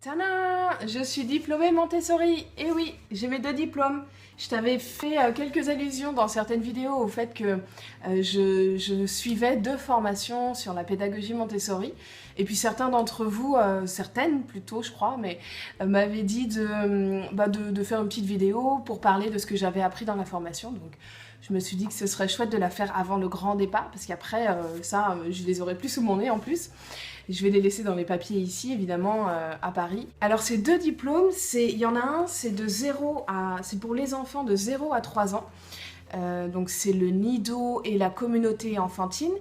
Tadam! Je suis diplômée Montessori. Et oui, j'ai mes 2 diplômes. Je t'avais fait quelques allusions dans certaines vidéos au fait que je suivais 2 formations sur la pédagogie Montessori. Et puis certains d'entre vous, certaines plutôt je crois, mais m'avaient dit de faire une petite vidéo pour parler de ce que j'avais appris dans la formation. Donc je me suis dit que ce serait chouette de la faire avant le grand départ, parce qu'après je les aurai plus sous mon nez en plus. Je vais les laisser dans les papiers ici, évidemment, à Paris. Alors, ces 2 diplômes, il y en a un, c'est pour les enfants de 0 à 3 ans. Donc, c'est le Nido et la communauté enfantine.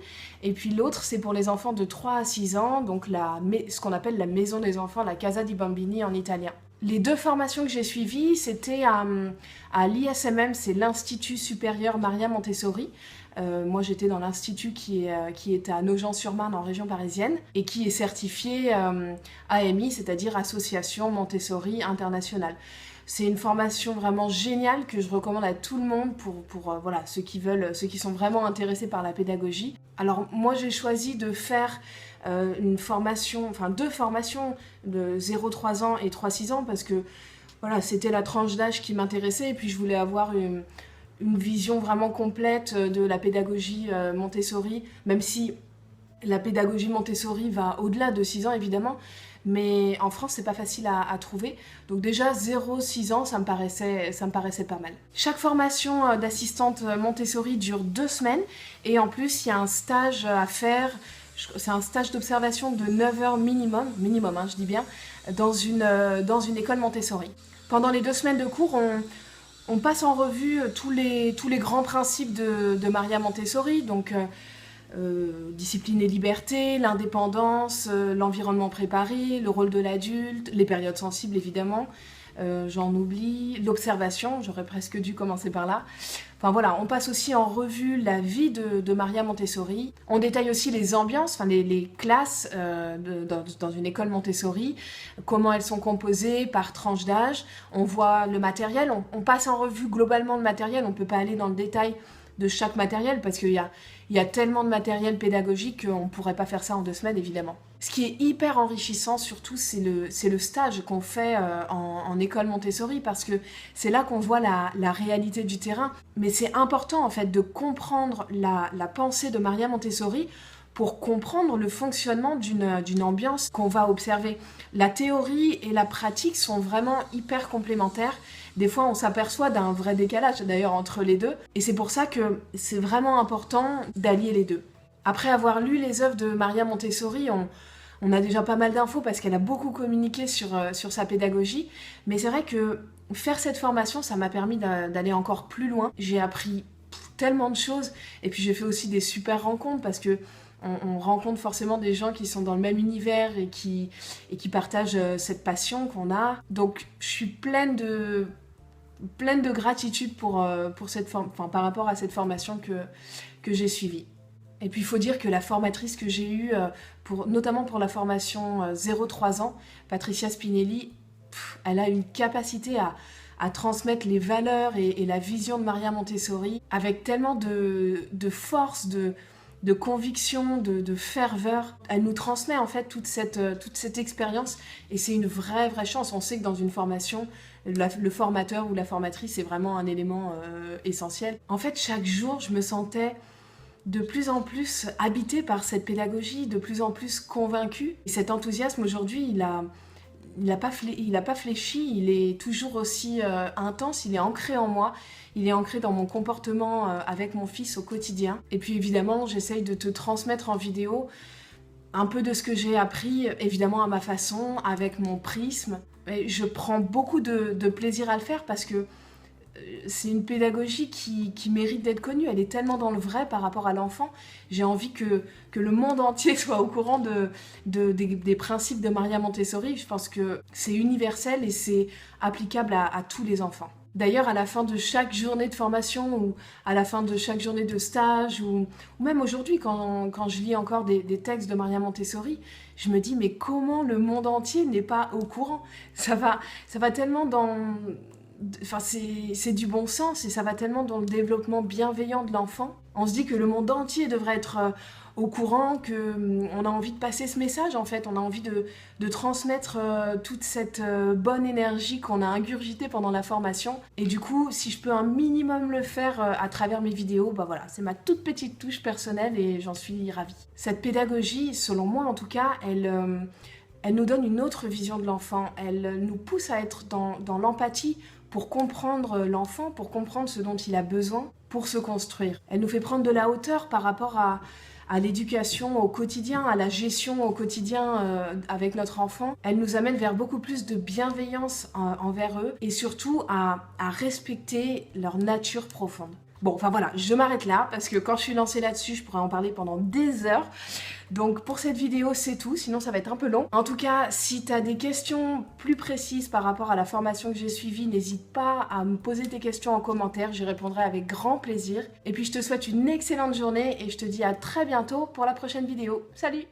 Et puis l'autre, c'est pour les enfants de 3 à 6 ans, donc ce qu'on appelle la maison des enfants, la Casa di Bambini en italien. Les 2 formations que j'ai suivies, c'était à l'ISMM, c'est l'Institut supérieur Maria Montessori. Moi, j'étais dans l'institut qui est à Nogent-sur-Marne en région parisienne et qui est certifié AMI, c'est-à-dire Association Montessori Internationale. C'est une formation vraiment géniale que je recommande à tout le monde pour ceux qui sont vraiment intéressés par la pédagogie. Alors moi, j'ai choisi de faire 2 formations de 0-3 ans et 3-6 ans parce que voilà, c'était la tranche d'âge qui m'intéressait et puis je voulais avoir une vision vraiment complète de la pédagogie Montessori, même si la pédagogie Montessori va au-delà de 6 ans évidemment, mais en France c'est pas facile à trouver. Donc déjà 0-6 ans ça me paraissait pas mal. Chaque formation d'assistante Montessori dure 2 semaines et en plus il y a un stage à faire. C'est un stage d'observation de 9 heures minimum je dis bien, dans une école Montessori. Pendant les 2 semaines de cours, on passe en revue tous les grands principes de Maria Montessori, donc discipline et liberté, l'indépendance, l'environnement préparé, le rôle de l'adulte, les périodes sensibles évidemment, j'en oublie, l'observation, j'aurais presque dû commencer par là. Enfin voilà, on passe aussi en revue la vie de Maria Montessori. On détaille aussi les ambiances, les classes dans une école Montessori, comment elles sont composées par tranche d'âge. On voit le matériel, on passe en revue globalement le matériel, on ne peut pas aller dans le détail de chaque matériel parce qu'il y a tellement de matériel pédagogique qu'on ne pourrait pas faire ça en 2 semaines évidemment. Ce qui est hyper enrichissant surtout, c'est le stage qu'on fait en école Montessori parce que c'est là qu'on voit la réalité du terrain. Mais c'est important en fait de comprendre la pensée de Maria Montessori pour comprendre le fonctionnement d'une ambiance qu'on va observer. La théorie et la pratique sont vraiment hyper complémentaires. Des fois, on s'aperçoit d'un vrai décalage d'ailleurs entre les deux. Et c'est pour ça que c'est vraiment important d'allier les deux. Après avoir lu les œuvres de Maria Montessori, on a déjà pas mal d'infos parce qu'elle a beaucoup communiqué sur sa pédagogie. Mais c'est vrai que faire cette formation, ça m'a permis d'aller encore plus loin. J'ai appris tellement de choses. Et puis j'ai fait aussi des super rencontres parce que on rencontre forcément des gens qui sont dans le même univers et qui partagent cette passion qu'on a. Donc je suis pleine de gratitude par rapport à cette formation que j'ai suivie. Et puis il faut dire que la formatrice que j'ai eue, notamment pour la formation 0-3 ans, Patricia Spinelli, elle a une capacité à transmettre les valeurs et la vision de Maria Montessori avec tellement de force, de conviction, de ferveur. Elle nous transmet en fait toute cette expérience et c'est une vraie chance. On sait que dans une formation, le formateur ou la formatrice est vraiment un élément essentiel. En fait, chaque jour, je me sentais de plus en plus habitée par cette pédagogie, de plus en plus convaincue. Et cet enthousiasme aujourd'hui, il a pas fléchi, il est toujours aussi intense, il est ancré en moi, il est ancré dans mon comportement avec mon fils au quotidien. Et puis évidemment, j'essaye de te transmettre en vidéo un peu de ce que j'ai appris, évidemment à ma façon, avec mon prisme. Et je prends beaucoup de plaisir à le faire parce que c'est une pédagogie qui mérite d'être connue. Elle est tellement dans le vrai par rapport à l'enfant. J'ai envie que le monde entier soit au courant des principes de Maria Montessori. Je pense que c'est universel et c'est applicable à tous les enfants. D'ailleurs, à la fin de chaque journée de formation ou à la fin de chaque journée de stage ou même aujourd'hui, quand je lis encore des textes de Maria Montessori, je me dis mais comment le monde entier n'est pas au courant ? Ça va tellement dans... Enfin, c'est du bon sens et ça va tellement dans le développement bienveillant de l'enfant. On se dit que le monde entier devrait être au courant qu'on a envie de passer ce message en fait, on a envie de transmettre toute cette bonne énergie qu'on a ingurgitée pendant la formation. Et du coup, si je peux un minimum le faire à travers mes vidéos, bah voilà, c'est ma toute petite touche personnelle et j'en suis ravie. Cette pédagogie, selon moi en tout cas, elle nous donne une autre vision de l'enfant, elle nous pousse à être dans l'empathie pour comprendre l'enfant, pour comprendre ce dont il a besoin pour se construire. Elle nous fait prendre de la hauteur par rapport à l'éducation au quotidien, à la gestion au quotidien avec notre enfant. Elle nous amène vers beaucoup plus de bienveillance envers eux et surtout à respecter leur nature profonde. Bon, enfin voilà, je m'arrête là parce que quand je suis lancée là-dessus, je pourrais en parler pendant des heures. Donc pour cette vidéo, c'est tout, sinon ça va être un peu long. En tout cas, si tu as des questions plus précises par rapport à la formation que j'ai suivie, n'hésite pas à me poser tes questions en commentaire, j'y répondrai avec grand plaisir. Et puis je te souhaite une excellente journée et je te dis à très bientôt pour la prochaine vidéo. Salut!